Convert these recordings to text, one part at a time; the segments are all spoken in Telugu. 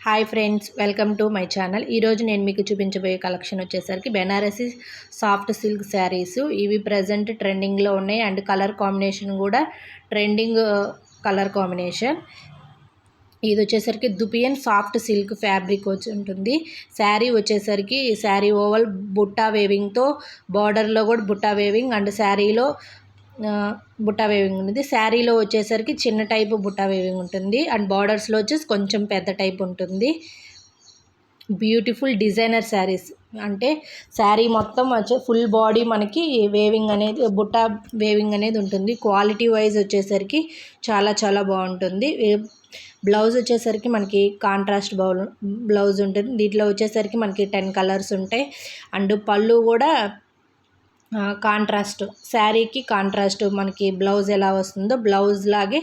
Hi friends, welcome to my channel. ఈరోజు నేను మీకు చూపించబోయే కలెక్షన్ వచ్చేసరికి బెనారసీ సాఫ్ట్ సిల్క్ శారీస్. ఇవి ప్రజెంట్ ట్రెండింగ్లో ఉన్నాయి అండ్ కలర్ కాంబినేషన్ కూడా ట్రెండింగ్ కలర్ కాంబినేషన్. ఇది వచ్చేసరికి దుపియన్ సాఫ్ట్ సిల్క్ ఫ్యాబ్రిక్ వచ్చి ఉంటుంది. శారీ వచ్చేసరికి శారీ ఓవల్ బుట్టా వేవింగ్తో, బార్డర్లో కూడా బుట్టా వేవింగ్ అండ్ శారీలో బుట్టా వేవింగ్ ఉంటుంది. శారీలో వచ్చేసరికి చిన్న టైపు బుట్టా వేవింగ్ ఉంటుంది అండ్ బార్డర్స్లో వచ్చేసి కొంచెం పెద్ద టైప్ ఉంటుంది. బ్యూటిఫుల్ డిజైనర్ శారీస్ అంటే శారీ మొత్తం వచ్చే ఫుల్ బాడీ మనకి వేవింగ్ అనేది బుట్టా వేవింగ్ అనేది ఉంటుంది. క్వాలిటీ వైజ్ వచ్చేసరికి చాలా చాలా బాగుంటుంది. బ్లౌజ్ వచ్చేసరికి మనకి కాంట్రాస్ట్ బ్లౌజ్ ఉంటుంది. దీంట్లో వచ్చేసరికి మనకి 10 కలర్స్ ఉంటాయి అండ్ పళ్ళు కూడా కాంట్రాస్ట్, శారీకి కాంట్రాస్ట్ మనకి బ్లౌజ్ ఎలా వస్తుందో బ్లౌజ్ లాగే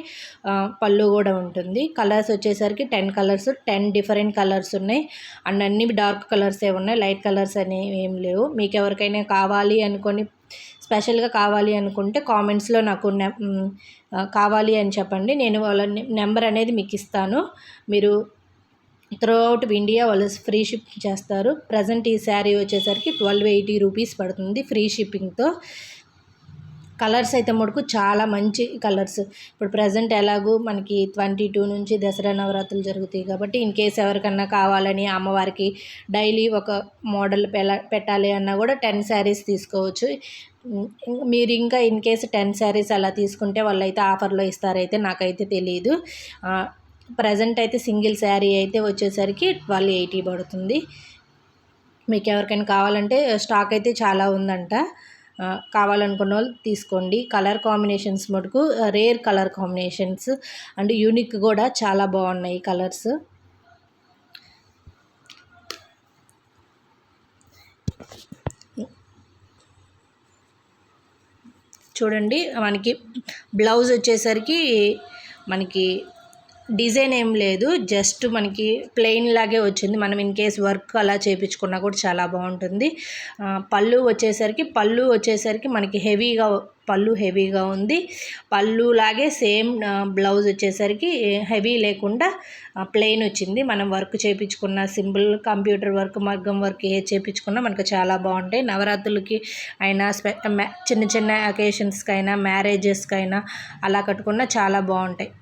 పళ్ళు కూడా ఉంటుంది. కలర్స్ వచ్చేసరికి 10 కలర్స్, 10 డిఫరెంట్ కలర్స్ ఉన్నాయి అండ్ అన్ని డార్క్ కలర్సే ఉన్నాయి. లైట్ కలర్స్ అనేవి ఏం లేవు. మీకు ఎవరికైనా కావాలి అనుకొని స్పెషల్గా కావాలి అనుకుంటే కామెంట్స్లో నాకు కావాలి అని చెప్పండి. నేను వాళ్ళ నెంబర్ అనేది మీకు ఇస్తాను. మీరు త్రూఅవుట్ ఇండియా వాళ్ళు ఫ్రీ షిప్ చేస్తారు. ప్రజెంట్ ఈ శారీ వచ్చేసరికి 1280 రూపీస్ పడుతుంది ఫ్రీ షిప్పింగ్తో. కలర్స్ అయితే మటుకు చాలా మంచి కలర్స్. ఇప్పుడు ప్రజెంట్ ఎలాగూ మనకి 22 నుంచి దసరా నవరాత్రులు జరుగుతాయి కాబట్టి ఇన్ కేస్ ఎవరికన్నా కావాలని అమ్మవారికి డైలీ ఒక మోడల్ పెట్టాలి అన్నా కూడా 10 శారీస్ తీసుకోవచ్చు. మీరు ఇంకా ఇన్ కేసు 10 శారీస్ అలా తీసుకుంటే వాళ్ళైతే ఆఫర్లో ఇస్తారైతే నాకైతే తెలియదు. ప్రజెంట్ అయితే సింగిల్ శారీ అయితే వచ్చేసరికి 1280 పడుతుంది. మీకు ఎవరికైనా కావాలంటే స్టాక్ అయితే చాలా ఉందంట. కావాలనుకున్న వాళ్ళు తీసుకోండి. కలర్ కాంబినేషన్స్ మటుకు rare colour combinations and unique కూడా చాలా బాగున్నాయి కలర్స్. చూడండి, మనకి బ్లౌజ్ వచ్చేసరికి మనకి డిజైన్ ఏం లేదు, జస్ట్ మనకి ప్లెయిన్ లాగే వచ్చింది. మనం ఇన్ కేస్ వర్క్ అలా చేయించుకున్నా కూడా చాలా బాగుంటుంది. పళ్ళు వచ్చేసరికి మనకి హెవీగా ఉంది. పళ్ళు లాగే సేమ్ బ్లౌజ్ వచ్చేసరికి హెవీ లేకుండా ప్లెయిన్ వచ్చింది. మనం వర్క్ చేయించుకున్న సింపుల్ కంప్యూటర్ వర్క్, మగ్గం వర్క్ ఏ చేయించుకున్నా మనకు చాలా బాగుంటాయి. నవరాత్రులకి అయినా చిన్న చిన్న అకేషన్స్కి అయినా మ్యారేజెస్కి అయినా అలా కట్టుకున్నా చాలా బాగుంటాయి.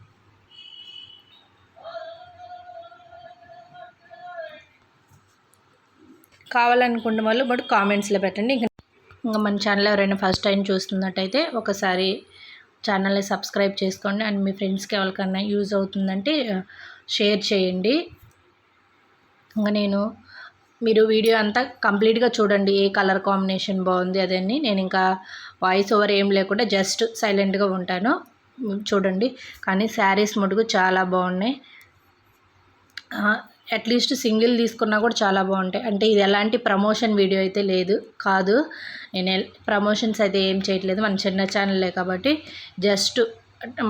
కావాలనుకున్న వాళ్ళు బట్ కామెంట్స్లో పెట్టండి. ఇంకా మన ఛానల్ ఎవరైనా ఫస్ట్ టైం చూస్తున్నట్టయితే ఒకసారి ఛానల్ని సబ్స్క్రైబ్ చేసుకోండి అండ్ మీ ఫ్రెండ్స్కి ఎవరికన్నా యూజ్ అవుతుందంటే షేర్ చేయండి. ఇంకా మీరు వీడియో అంతా కంప్లీట్గా చూడండి, ఏ కలర్ కాంబినేషన్ బాగుంది అదని. నేను ఇంకా వాయిస్ ఓవర్ ఏం లేకుండా జస్ట్ సైలెంట్గా ఉంటాను, చూడండి. కానీ శారీస్ మటుకు చాలా బాగున్నాయి. అట్లీస్ట్ సింగిల్ తీసుకున్నా కూడా చాలా బాగుంటాయి. అంటే ఇది ఎలాంటి ప్రమోషన్ వీడియో అయితే కాదు. నేను ప్రమోషన్స్ అయితే ఏం చేయట్లేదు, మన చిన్న ఛానల్లే కాబట్టి జస్ట్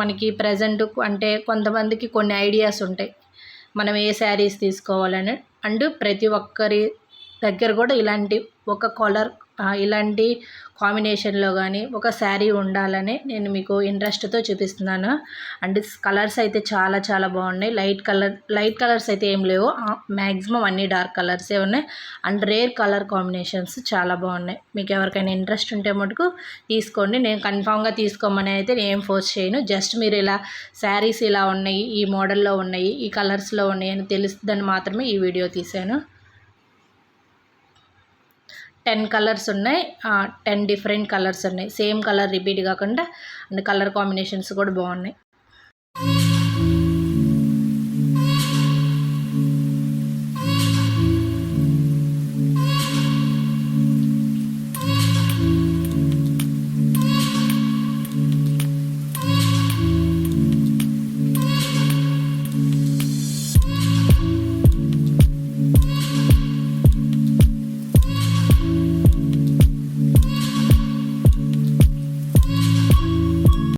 మనకి ప్రజెంట్ అంటే కొంతమందికి కొన్ని ఐడియాస్ ఉంటాయి మనం ఏ శారీస్ తీసుకోవాలని. అండ్ ప్రతి ఒక్కరి దగ్గర కూడా ఇలాంటి ఒక ఇలాంటి కాంబినేషన్లో కానీ ఒక శారీ ఉండాలని నేను మీకు ఇంట్రెస్ట్తో చూపిస్తున్నాను. అండ్ కలర్స్ అయితే చాలా చాలా బాగున్నాయి. లైట్ కలర్స్ అయితే ఏం లేవు, మ్యాక్సిమం అన్ని డార్క్ కలర్సే ఉన్నాయి అండ్ రేర్ కలర్ కాంబినేషన్స్ చాలా బాగున్నాయి. మీకు ఎవరికైనా ఇంట్రెస్ట్ ఉంటే మటుకు తీసుకోండి. నేను కన్ఫామ్గా తీసుకోమని అయితే నేను ఫోర్స్ చేయను. జస్ట్ మీరు ఇలా శారీస్ ఇలా ఉన్నాయి, ఈ మోడల్లో ఉన్నాయి, ఈ కలర్స్లో ఉన్నాయి అని తెలుస్తుందని మాత్రమే ఈ వీడియో తీశాను. 10 కలర్స్ ఉన్నాయి, 10 డిఫరెంట్ కలర్స్ ఉన్నాయి. సేమ్ కలర్ రిపీట్ కాకుండా అండ్ కలర్ కాంబినేషన్స్ కూడా బాగున్నాయి.